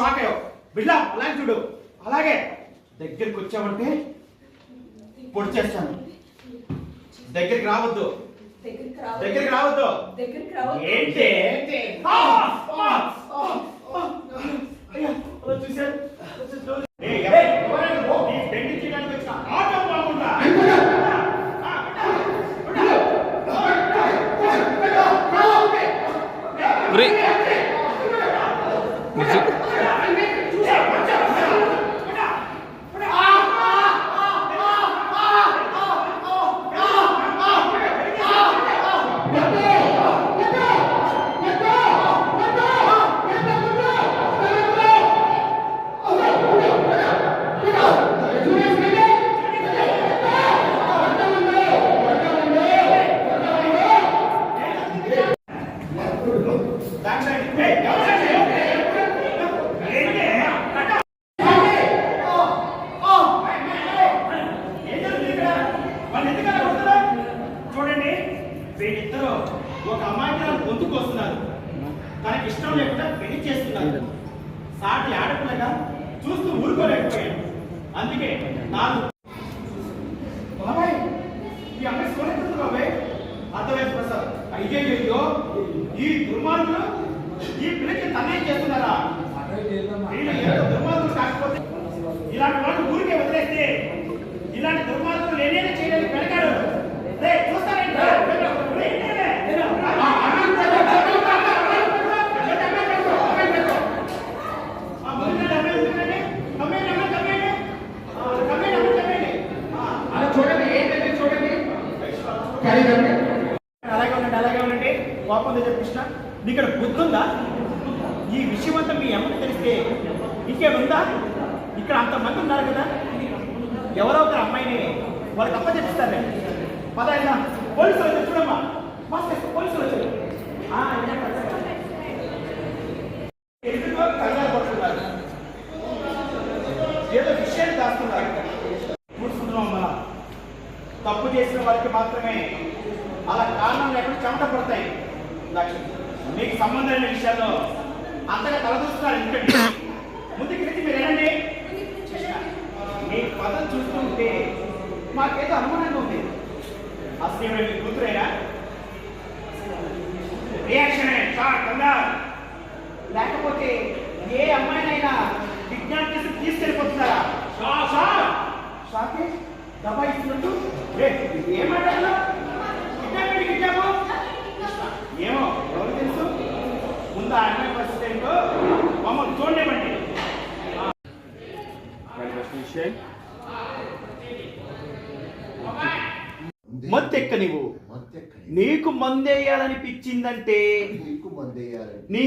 shock అయ్యో బిడ్డ అలాగే చూడు అలాగే దగ్గరికి వచ్చామంటే పొడి చేస్తాను దగ్గరికి రావద్దు ఏంటి చూసారు చూడండి వీళ్ళిద్దరూ ఒక అమ్మాయికి గొంతుకు వస్తున్నారు తనకి ఇష్టం లేకుండా పెళ్లి చేస్తున్నారు సాటి ఆడపిల్లగా చూస్తూ ఊరుకోలేకపోయాను అందుకే నాకు బాబాయ్ ఈ అమ్మాయి సోనెత్తుంది బాబాయ్ అర్థమైంది ప్రసాద్ అయ్యో ఈ దుర్మార్గులు ఈ పిల్లకి తన్నేం చేస్తున్నారా దుర్మార్గులు కాకపోతే ఇలాంటి వాళ్ళు ఊరికే వదిలేస్తే ఇలాంటి దుర్మార్గులు నేనే చేయడానికి వెనకాడు అలాగే ఉండండి కోపం చెప్పిన ఇక్కడ బుద్ధుందా ఈ విషయం అంతా మీ అమ్మకి తెలిస్తే ఇంకేముందా ఇక్కడ అంతమంది ఉన్నారు కదా ఎవరో ఒకరు అమ్మాయిని వాళ్ళకి అప్ప చెప్పిస్తారే పదైనా పోలీసులు వచ్చి చూడమ్మా పోలీసులు వచ్చారు కంగారు పడుతున్నారు ఏదో విషయాన్ని దాస్తున్నారు కూర్చుంటున్నాం మనం తప్పు చేసిన వారికి మాత్రమే అలా కారణం లేకుండా చెమట పడతాయి మీకు సంబంధం లేని విషయాల్లో అంతగా తలదూస్తున్నారు ఎందుకంటే ముందుకు వెళ్ళి మీరు వెళ్ళండి మీ పదం చూస్తుంటే మాకేదో అనుమానంగా ఉంది అసలు మీ కూతురేనా రియాక్షన్ లేకపోతే ఏ అమ్మాయినైనా విజ్ఞానం చేసి తీసుకెళ్ళిపోతున్నారా షాకే దబా ఇస్తున్నట్టు ఏమంటారు ఏమో ఎవరు తెలుసు ముందు ఆ అమ్మాయి పరిస్థితి ఏంటో మమ్మల్ని చూడలేమండి మత్తెక్క నీవు నీకు మందేయాలనిపించిందంటే నీ